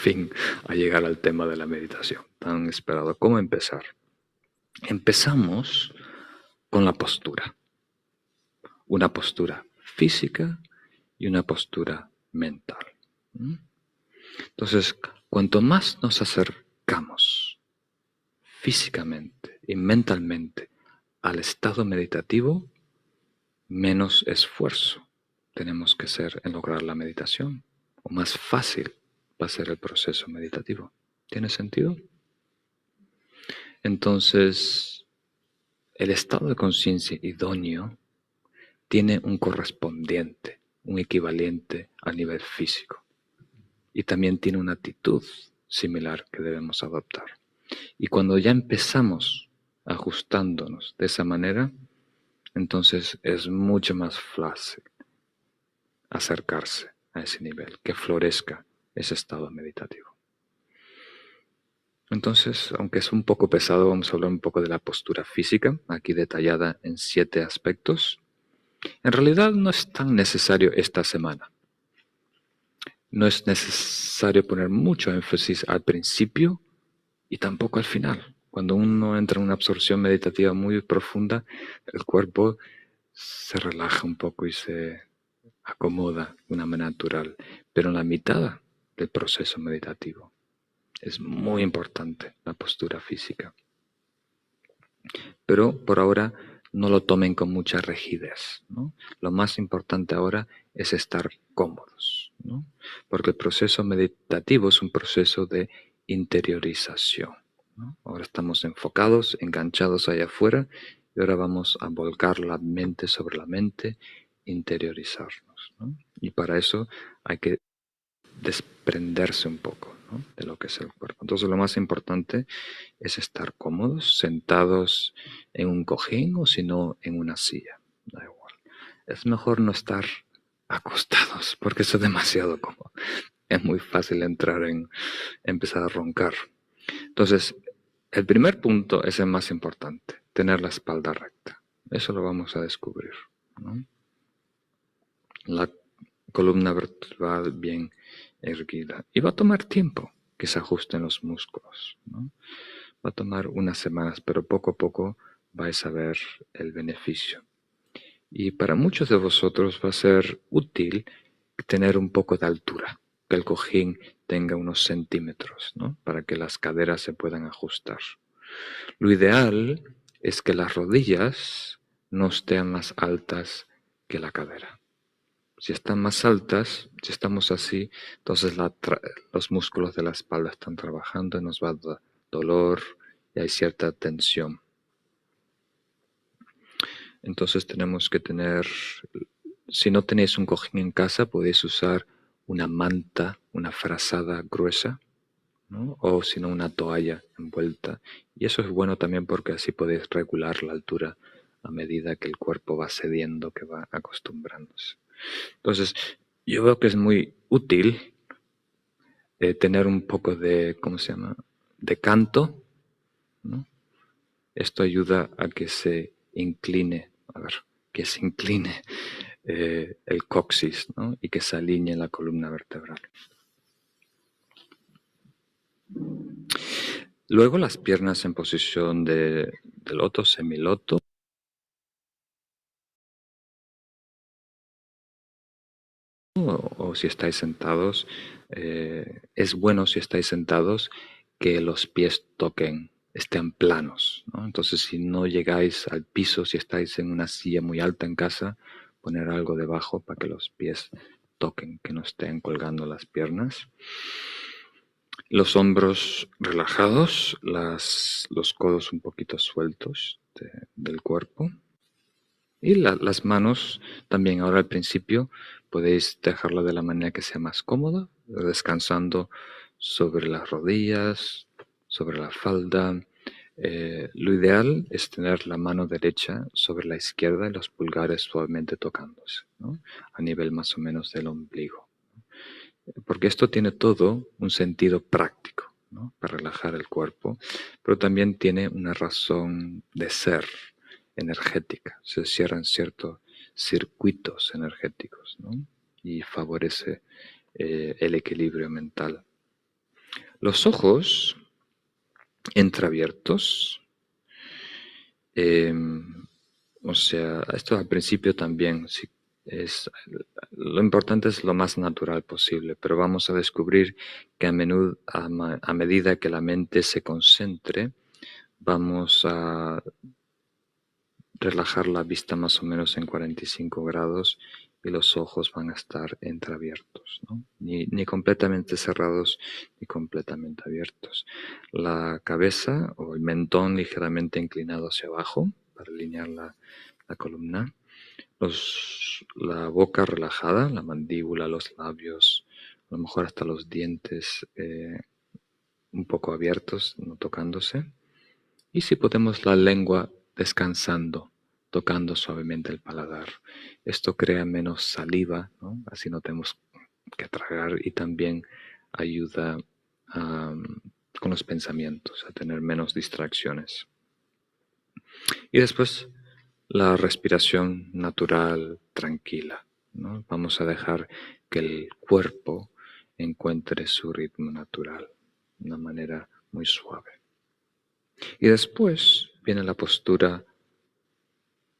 fin a llegar al tema de la meditación tan esperado. ¿Cómo empezar? Empezamos con la postura. Una postura física y una postura mental. Entonces, cuanto más nos acercamos físicamente y mentalmente al estado meditativo, menos esfuerzo tenemos que hacer en lograr la meditación, o más fácil va a ser el proceso meditativo. ¿Tiene sentido? Entonces, el estado de conciencia idóneo tiene un correspondiente, un equivalente a nivel físico. Y también tiene una actitud similar que debemos adoptar. Y cuando ya empezamos ajustándonos de esa manera, entonces es mucho más fácil acercarse a ese nivel, que florezca ese estado meditativo. Entonces, aunque es un poco pesado, vamos a hablar un poco de la postura física, aquí detallada en 7 aspectos. En realidad no es tan necesario esta semana. No es necesario poner mucho énfasis al principio y tampoco al final. Cuando uno entra en una absorción meditativa muy profunda, el cuerpo se relaja un poco y se acomoda de una manera natural. Pero en la mitad del proceso meditativo es muy importante la postura física. Pero por ahora no lo tomen con mucha rigidez, ¿no? Lo más importante ahora es estar cómodos, ¿no? Porque el proceso meditativo es un proceso de interiorización, ¿no? Ahora estamos enfocados, enganchados allá afuera, y ahora vamos a volcar la mente sobre la mente, interiorizarnos, ¿no? Y para eso hay que desprenderse un poco, ¿no?, de lo que es el cuerpo. Entonces lo más importante es estar cómodos, sentados en un cojín o si no en una silla. Da igual. Es mejor no estar acostados porque eso es demasiado cómodo. Es muy fácil empezar a roncar. Entonces, el primer punto es el más importante, tener la espalda recta. Eso lo vamos a descubrir, ¿no? La columna vertebral bien erguida. Y va a tomar tiempo que se ajusten los músculos, ¿no? Va a tomar unas semanas, pero poco a poco vais a ver el beneficio. Y para muchos de vosotros va a ser útil tener un poco de altura, que el cojín tenga unos centímetros, ¿no?, para que las caderas se puedan ajustar. Lo ideal es que las rodillas no estén más altas que la cadera. Si están más altas, si estamos así, entonces los músculos de la espalda están trabajando y nos va a dar dolor y hay cierta tensión. Entonces tenemos que tener, si no tenéis un cojín en casa, podéis usar una manta, una frazada gruesa, ¿no?, o si no una toalla envuelta. Y eso es bueno también porque así podéis regular la altura a medida que el cuerpo va cediendo, que va acostumbrándose. Entonces, yo veo que es muy útil tener un poco de, ¿cómo se llama?, de canto, ¿no? Esto ayuda a que se incline, el coxis, ¿no?, y que se alinee la columna vertebral. Luego las piernas en posición de loto, semiloto. O si estáis sentados, es bueno si estáis sentados que los pies estén planos, ¿no? Entonces si no llegáis al piso, si estáis en una silla muy alta en casa, poner algo debajo para que los pies toquen, que no estén colgando las piernas. Los hombros relajados, los codos un poquito sueltos del cuerpo. Y las manos también, ahora al principio podéis dejarla de la manera que sea más cómoda, descansando sobre las rodillas, sobre la falda. Lo ideal es tener la mano derecha sobre la izquierda y los pulgares suavemente tocándose, ¿no?, a nivel más o menos del ombligo. Porque esto tiene todo un sentido práctico, ¿no?, para relajar el cuerpo, pero también tiene una razón de ser energética. Se cierran ciertos circuitos energéticos, ¿no?, y favorece el equilibrio mental. Los ojos entreabiertos, o sea, esto al principio también, sí, lo importante es lo más natural posible, pero vamos a descubrir que a menudo, a medida que la mente se concentre, vamos a relajar la vista más o menos en 45 grados y los ojos van a estar entreabiertos, ¿no? Ni completamente cerrados ni completamente abiertos. La cabeza o el mentón ligeramente inclinado hacia abajo para alinear la columna. La boca relajada, la mandíbula, los labios, a lo mejor hasta los dientes un poco abiertos, no tocándose. Y si podemos, la lengua descansando, tocando suavemente el paladar. Esto crea menos saliva, ¿no? Así no tenemos que tragar y también ayuda con los pensamientos, a tener menos distracciones. Y después la respiración natural, tranquila, ¿no? Vamos a dejar que el cuerpo encuentre su ritmo natural, de una manera muy suave. Y después viene la postura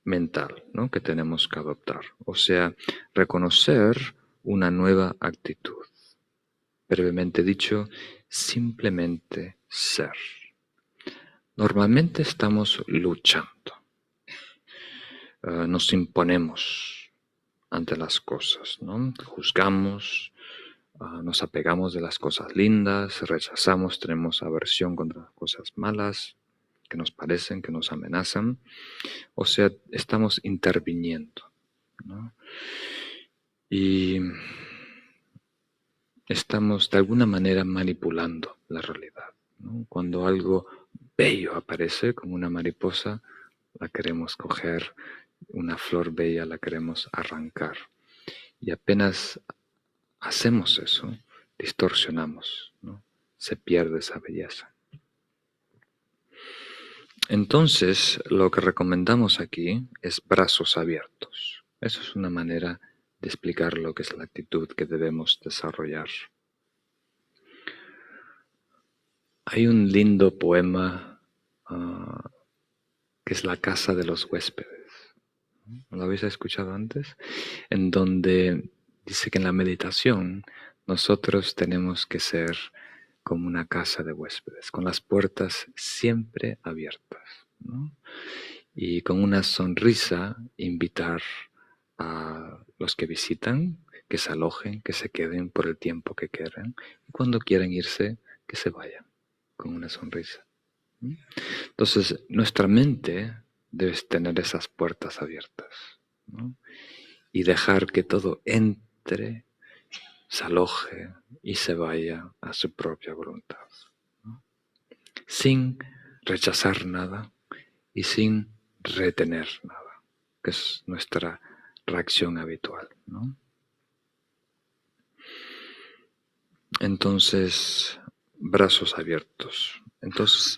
mental, ¿no? Que tenemos que adoptar. O sea, reconocer una nueva actitud. Brevemente dicho, simplemente ser. Normalmente estamos luchando. Nos imponemos ante las cosas, ¿no? Juzgamos, nos apegamos de las cosas lindas, rechazamos, tenemos aversión contra las cosas malas que nos parecen, que nos amenazan. O sea, estamos interviniendo, ¿no? Y estamos de alguna manera manipulando la realidad, ¿no? Cuando algo bello aparece, como una mariposa, la queremos coger, una flor bella la queremos arrancar. Y apenas hacemos eso, distorsionamos, ¿no? Se pierde esa belleza. Entonces, lo que recomendamos aquí es brazos abiertos. Eso es una manera de explicar lo que es la actitud que debemos desarrollar. Hay un lindo poema que es La casa de los huéspedes. ¿Lo habéis escuchado antes? En donde dice que en la meditación nosotros tenemos que ser como una casa de huéspedes, con las puertas siempre abiertas, ¿no? Y con una sonrisa invitar a los que visitan que se alojen, que se queden por el tiempo que quieran, y cuando quieran irse, que se vayan con una sonrisa. Entonces, nuestra mente debe tener esas puertas abiertas, ¿no? Y dejar que todo entre, se aloje y se vaya a su propia voluntad, ¿no? Sin rechazar nada y sin retener nada, que es nuestra reacción habitual, ¿no? Entonces, brazos abiertos. Entonces,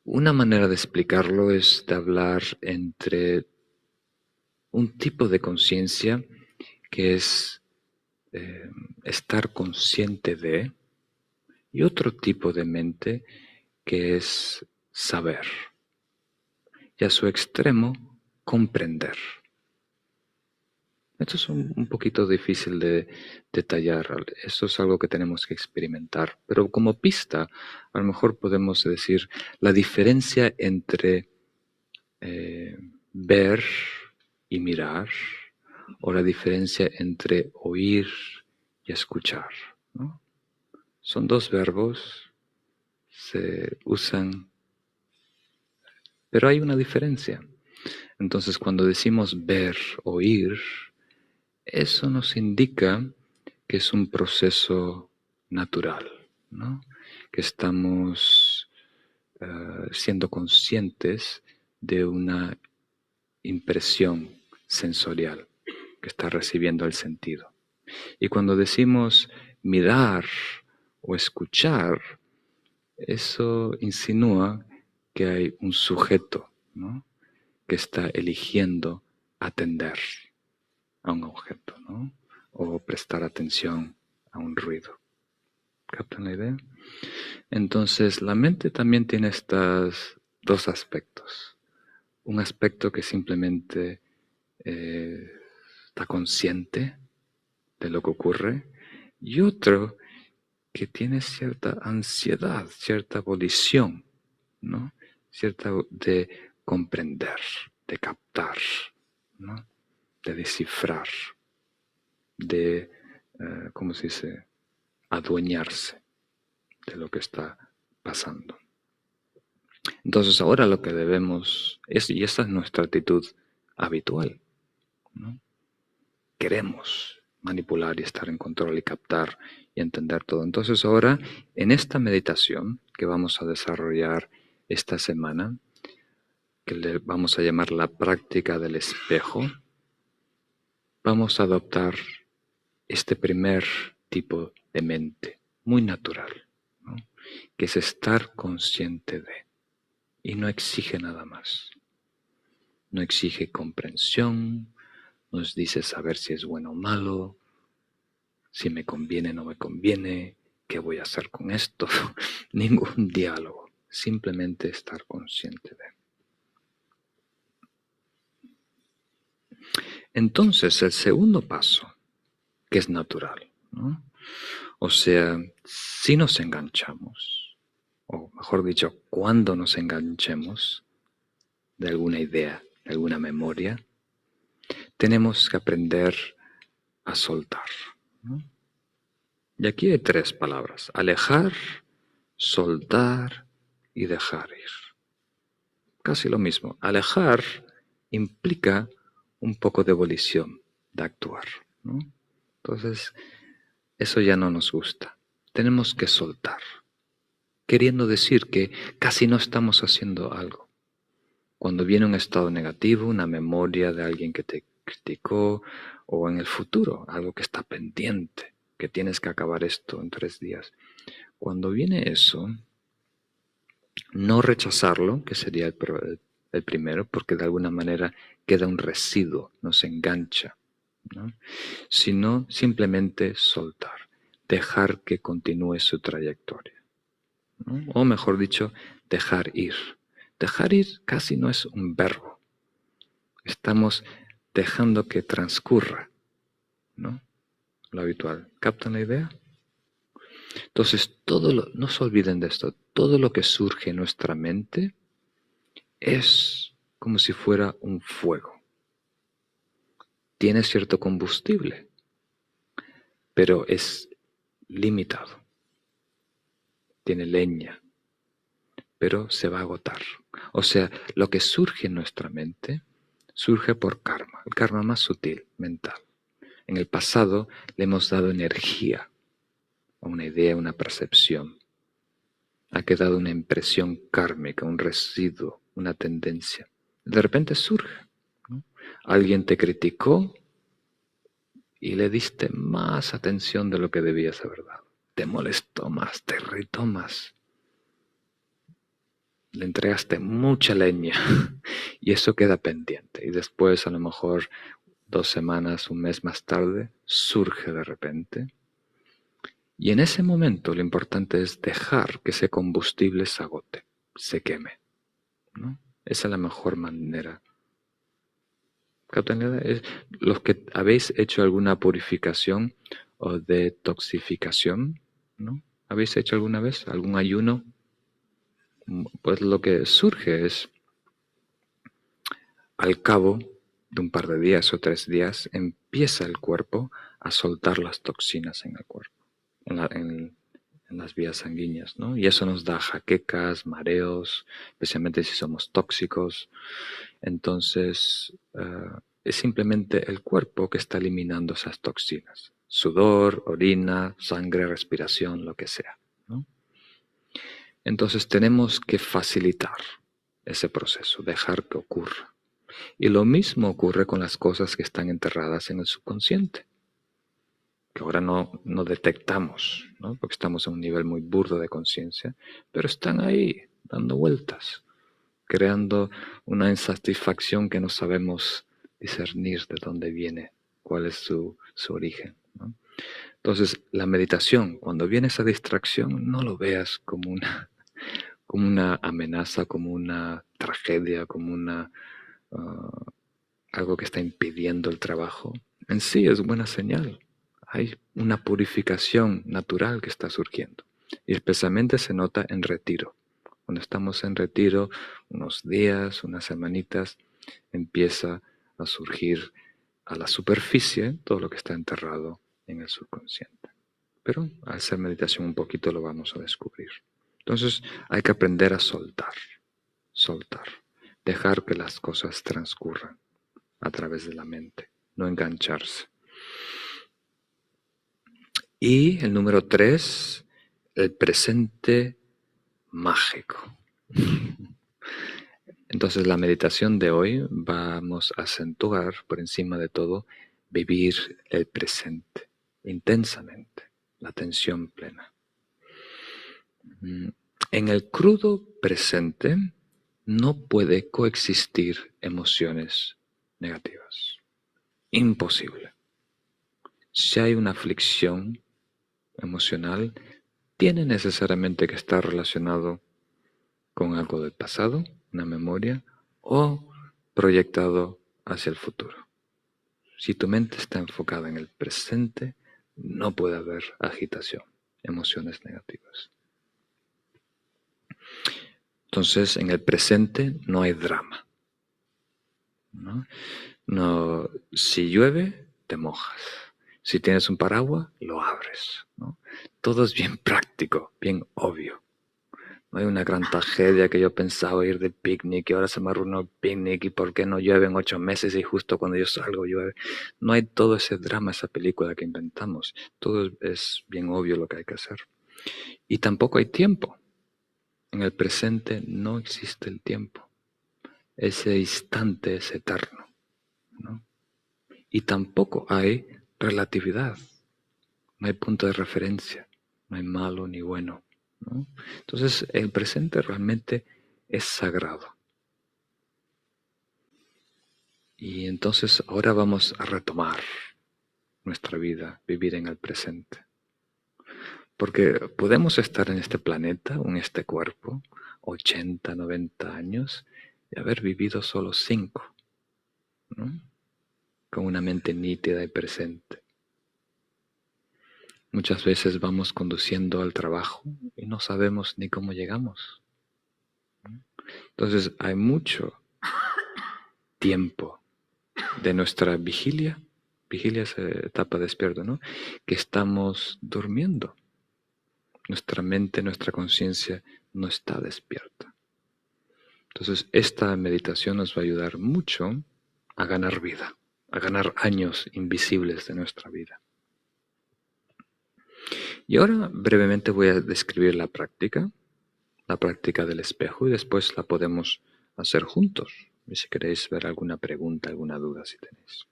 una manera de explicarlo es de hablar entre un tipo de conciencia que es estar consciente de, y otro tipo de mente que es saber, y a su extremo comprender. Esto es un poquito difícil de detallar, esto es algo que tenemos que experimentar, pero como pista a lo mejor podemos decir la diferencia entre ver y mirar, o la diferencia entre oír y escuchar, ¿no? Son dos verbos, se usan, pero hay una diferencia. Entonces, cuando decimos ver, oír, eso nos indica que es un proceso natural, ¿no? Que estamos siendo conscientes de una impresión sensorial que está recibiendo el sentido. Y cuando decimos mirar o escuchar, eso insinúa que hay un sujeto, ¿no? Que está eligiendo atender a un objeto, ¿no? O prestar atención a un ruido. ¿Captan la idea? Entonces, la mente también tiene estos dos aspectos. Un aspecto que simplemente está consciente de lo que ocurre, y otro que tiene cierta ansiedad, cierta volición, ¿no? Cierta de comprender, de captar, ¿no? De descifrar, de, ¿cómo se dice?, adueñarse de lo que está pasando. Entonces ahora lo que debemos es, y esa es nuestra actitud habitual, ¿no? Queremos manipular y estar en control y captar y entender todo. Entonces ahora, en esta meditación que vamos a desarrollar esta semana, que le vamos a llamar la práctica del espejo, vamos a adoptar este primer tipo de mente, muy natural, ¿no? Que es estar consciente de, y no exige nada más. No exige comprensión, nos dice saber si es bueno o malo, si me conviene o no me conviene, qué voy a hacer con esto. Ningún diálogo, simplemente estar consciente de. Entonces, el segundo paso, que es natural, ¿no? O sea, si nos enganchamos, o mejor dicho, cuando nos enganchemos de alguna idea, de alguna memoria, tenemos que aprender a soltar, ¿no? Y aquí hay tres palabras: alejar, soltar y dejar ir. Casi lo mismo. Alejar implica un poco de volición, de actuar, ¿no? Entonces, eso ya no nos gusta. Tenemos que soltar, queriendo decir que casi no estamos haciendo algo. Cuando viene un estado negativo, una memoria de alguien que te criticó, o en el futuro, algo que está pendiente, que tienes que acabar esto en 3 días. Cuando viene eso, no rechazarlo, que sería el primero, porque de alguna manera queda un residuo, nos engancha, ¿no? Sino simplemente soltar, dejar que continúe su trayectoria, ¿no? O mejor dicho, dejar ir. Dejar ir casi no es un verbo. Estamos dejando que transcurra, ¿no? Lo habitual. ¿Captan la idea? Entonces, no se olviden de esto, todo lo que surge en nuestra mente es como si fuera un fuego. Tiene cierto combustible, pero es limitado. Tiene leña, pero se va a agotar. O sea, lo que surge en nuestra mente surge por karma, el karma más sutil, mental. En el pasado le hemos dado energía a una idea, una percepción. Ha quedado una impresión kármica, un residuo, una tendencia. De repente surge, ¿no? Alguien te criticó y le diste más atención de lo que debías haber dado. Te molestó más, te irritó más. Le entregaste mucha leña y eso queda pendiente. Y después, a lo mejor 2 semanas, un mes más tarde, surge de repente. Y en ese momento lo importante es dejar que ese combustible se agote, se queme, ¿no? Esa es la mejor manera. Los que habéis hecho alguna purificación o detoxificación, ¿no? ¿Habéis hecho alguna vez algún ayuno? Pues lo que surge es, al cabo de un par de días o 3 días, empieza el cuerpo a soltar las toxinas en el cuerpo, en las vías sanguíneas, ¿no? Y eso nos da jaquecas, mareos, especialmente si somos tóxicos. Entonces, es simplemente el cuerpo que está eliminando esas toxinas. Sudor, orina, sangre, respiración, lo que sea, ¿no? Entonces tenemos que facilitar ese proceso, dejar que ocurra. Y lo mismo ocurre con las cosas que están enterradas en el subconsciente, que ahora no detectamos, ¿no? Porque estamos a un nivel muy burdo de conciencia, pero están ahí, dando vueltas, creando una insatisfacción que no sabemos discernir de dónde viene, cuál es su origen, ¿no? Entonces, la meditación, cuando viene esa distracción, no lo veas como una amenaza, como una tragedia, como ah, algo que está impidiendo el trabajo. En sí es buena señal. Hay una purificación natural que está surgiendo. Y especialmente se nota en retiro. Cuando estamos en retiro, unos días, unas semanitas, empieza a surgir a la superficie todo lo que está enterrado en el subconsciente. Pero al hacer meditación un poquito lo vamos a descubrir. Entonces hay que aprender a soltar, soltar, dejar que las cosas transcurran a través de la mente, no engancharse. Y el número 3, el presente mágico. Entonces la meditación de hoy vamos a acentuar por encima de todo vivir el presente intensamente, la atención plena. En el crudo presente no puede coexistir emociones negativas. Imposible. Si hay una aflicción emocional, tiene necesariamente que estar relacionado con algo del pasado, una memoria, o proyectado hacia el futuro. Si tu mente está enfocada en el presente, no puede haber agitación, emociones negativas. Entonces, en el presente no hay drama, ¿no? No, si llueve, te mojas. Si tienes un paraguas, lo abres, ¿no? Todo es bien práctico, bien obvio. No hay una gran tragedia que yo pensaba ir de picnic y ahora se me arruinó el picnic y por qué no llueve en 8 meses y justo cuando yo salgo llueve. No hay todo ese drama, esa película que inventamos. Todo es bien obvio lo que hay que hacer. Y tampoco hay tiempo. En el presente no existe el tiempo. Ese instante es eterno, ¿no? Y tampoco hay relatividad. No hay punto de referencia. No hay malo ni bueno, ¿no? Entonces, el presente realmente es sagrado. Y entonces ahora vamos a retomar nuestra vida, vivir en el presente. Porque podemos estar en este planeta, en este cuerpo, 80, 90 años y haber vivido solo 5, ¿no? Con una mente nítida y presente. Muchas veces vamos conduciendo al trabajo y no sabemos ni cómo llegamos. Entonces hay mucho tiempo de nuestra vigilia es etapa despierto, ¿no? Que estamos durmiendo. Nuestra mente, nuestra conciencia no está despierta. Entonces esta meditación nos va a ayudar mucho a ganar vida, a ganar años invisibles de nuestra vida. Y ahora brevemente voy a describir la práctica del espejo, y después la podemos hacer juntos. Y si queréis ver alguna pregunta, alguna duda, si tenéis.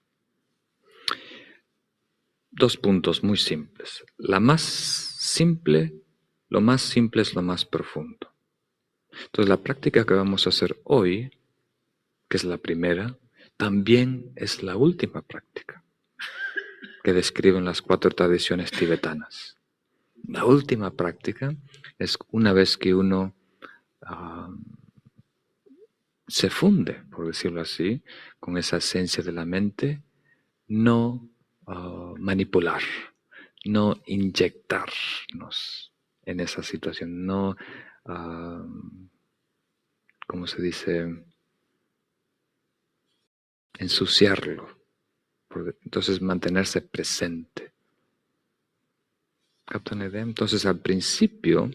2 puntos muy simples. Lo más simple es lo más profundo. Entonces la práctica que vamos a hacer hoy, que es la primera, también es la última práctica que describen las 4 tradiciones tibetanas. La última práctica es una vez que uno se funde, por decirlo así, con esa esencia de la mente, no manipular, no inyectarnos en esa situación, no, ¿cómo se dice? Ensuciarlo. Entonces mantenerse presente. ¿Captan la idea? Entonces al principio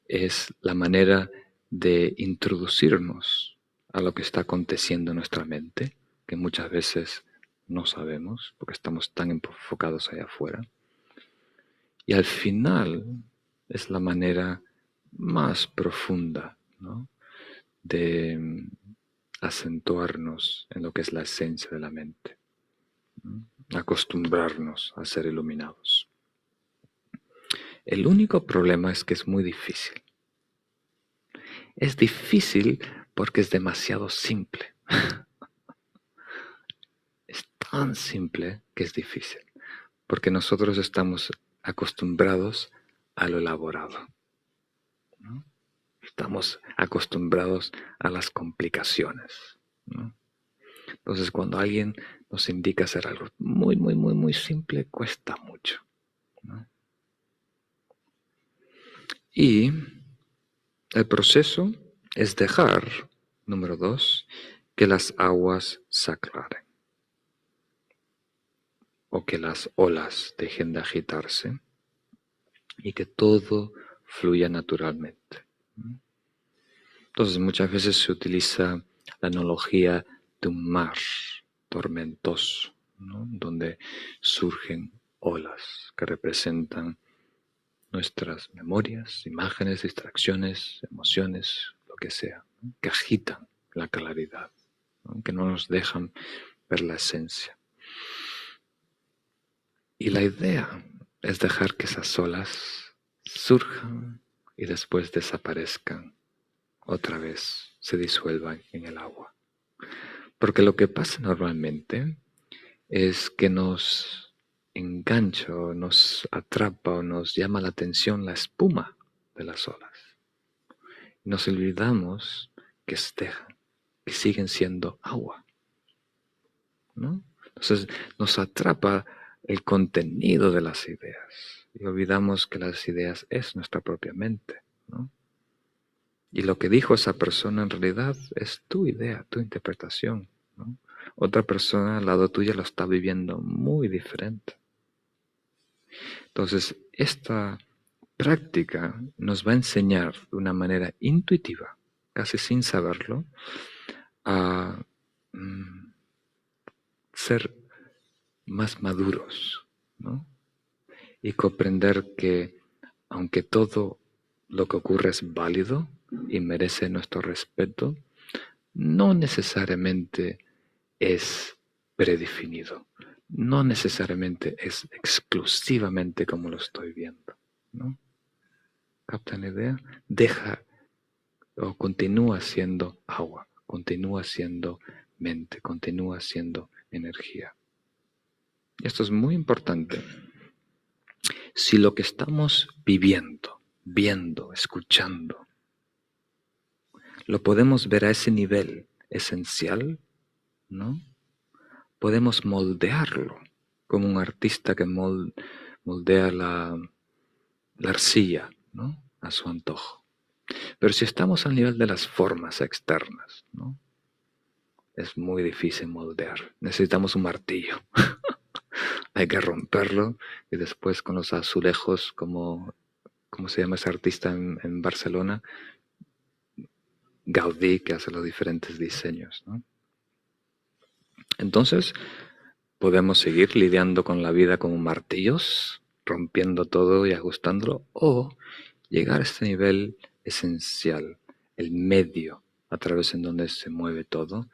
es la manera de introducirnos a lo que está aconteciendo en nuestra mente, que muchas veces no sabemos porque estamos tan enfocados allá afuera. Y al final es la manera más profunda, ¿no?, de acentuarnos en lo que es la esencia de la mente, ¿no?, acostumbrarnos a ser iluminados. El único problema es que es muy difícil. Es difícil porque es demasiado simple. Es tan simple que es difícil. porque nosotros estamos acostumbrados a lo elaborado, ¿no? Estamos acostumbrados a las complicaciones, ¿no? Entonces, cuando alguien nos indica hacer algo muy, muy, muy, muy simple, cuesta mucho, ¿no? Y el proceso es dejar, número 2, que las aguas se aclaren o que las olas dejen de agitarse y que todo fluya naturalmente. Entonces, muchas veces se utiliza la analogía de un mar tormentoso, ¿no? Donde surgen olas que representan nuestras memorias, imágenes, distracciones, emociones, lo que sea, ¿no? Que agitan la claridad, ¿no? Que no nos dejan ver la esencia. Y la idea es dejar que esas olas surjan y después desaparezcan, otra vez se disuelvan en el agua. Porque lo que pasa normalmente es que nos engancha o nos atrapa o nos llama la atención la espuma de las olas. Nos olvidamos que que siguen siendo agua, ¿no? Entonces nos atrapa el contenido de las ideas y olvidamos que las ideas es nuestra propia mente, ¿no? Y lo que dijo esa persona en realidad es tu idea, tu interpretación, ¿no? Otra persona al lado tuya lo está viviendo muy diferente. Entonces, esta práctica nos va a enseñar de una manera intuitiva, casi sin saberlo, a ser más maduros, ¿no? Y comprender que aunque todo lo que ocurre es válido y merece nuestro respeto, no necesariamente es predefinido, no necesariamente es exclusivamente como lo estoy viendo, ¿no? ¿Captan la idea? Deja o continúa siendo agua, continúa siendo mente, continúa siendo energía. Y esto es muy importante. Si lo que estamos viviendo, viendo, escuchando, lo podemos ver a ese nivel esencial, ¿no? Podemos moldearlo como un artista que moldea la arcilla, ¿no? A su antojo. Pero si estamos al nivel de las formas externas, ¿no? Es muy difícil moldear. Necesitamos un martillo. Hay que romperlo y después con los azulejos, como se llama ese artista en Barcelona, Gaudí, que hace los diferentes diseños, ¿no? Entonces, podemos seguir lidiando con la vida con martillos, rompiendo todo y ajustándolo, o llegar a este nivel esencial, el medio a través en donde se mueve todo,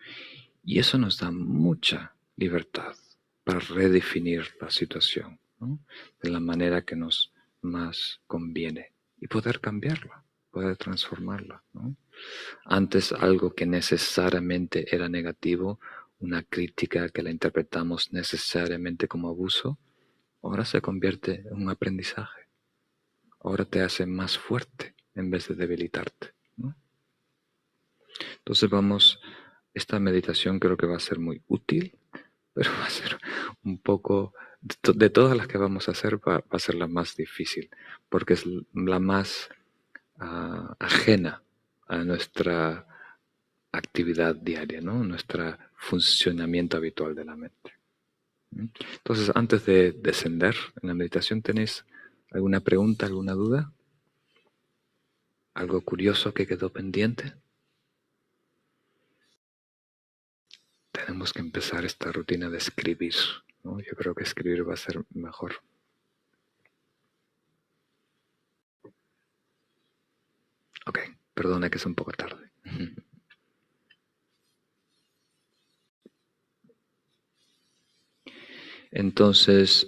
y eso nos da mucha libertad para redefinir la situación, ¿no? De la manera que nos más conviene y poder cambiarla, poder transformarla, ¿no? Antes algo que necesariamente era negativo, una crítica que la interpretamos necesariamente como abuso, ahora se convierte en un aprendizaje. Ahora te hace más fuerte en vez de debilitarte, ¿no? Entonces esta meditación creo que va a ser muy útil, pero va a ser un poco, de todas las que vamos a hacer, va a ser la más difícil, porque es la más ajena a nuestra actividad diaria, ¿no? Nuestro funcionamiento habitual de la mente. Entonces, antes de descender en la meditación, ¿tenéis alguna pregunta, alguna duda? ¿Algo curioso que quedó pendiente? Tenemos que empezar esta rutina de escribir, ¿no? Yo creo que escribir va a ser mejor. Ok, perdona que es un poco tarde. Entonces,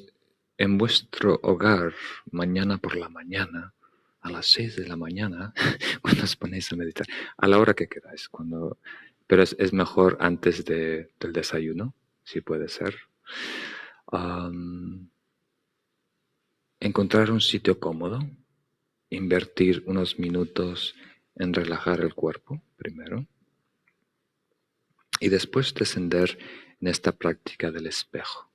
en vuestro hogar, mañana por la mañana, a las 6 de la mañana, cuando os ponéis a meditar, a la hora que queráis, pero es mejor antes del desayuno, si puede ser. encontrar un sitio cómodo, invertir unos minutos en relajar el cuerpo primero y después descender en esta práctica del espejo.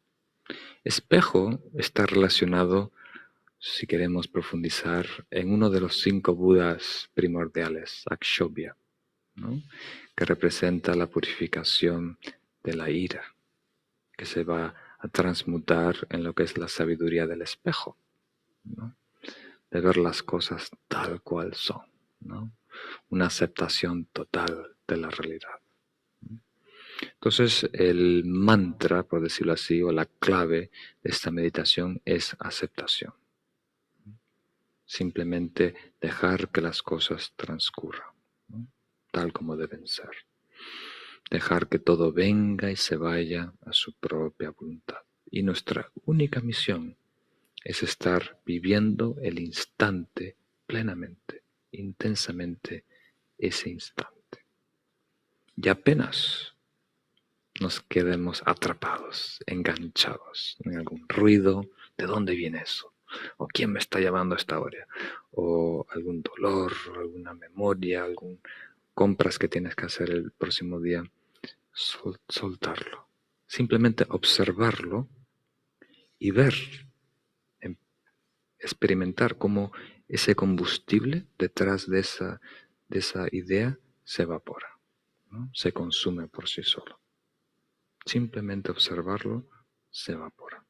Espejo está relacionado, si queremos profundizar, en uno de los 5 Budas primordiales, Akshobhya, ¿no? Que representa la purificación de la ira, que se va a transmutar en lo que es la sabiduría del espejo, ¿no? De ver las cosas tal cual son, ¿no? Una aceptación total de la realidad. Entonces, el mantra, por decirlo así, o la clave de esta meditación es aceptación. Simplemente dejar que las cosas transcurran, ¿no? Tal como deben ser. Dejar que todo venga y se vaya a su propia voluntad. Y nuestra única misión es estar viviendo el instante plenamente, intensamente, ese instante. Y apenas nos quedemos atrapados, enganchados en algún ruido. ¿De dónde viene eso? ¿O quién me está llamando a esta hora? ¿O algún dolor, o alguna memoria, algún compras que tienes que hacer el próximo día? Soltarlo. Simplemente observarlo y ver, experimentar cómo ese combustible detrás de esa idea se evapora, ¿no? Se consume por sí solo. Simplemente observarlo se evapora.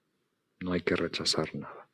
No hay que rechazar nada.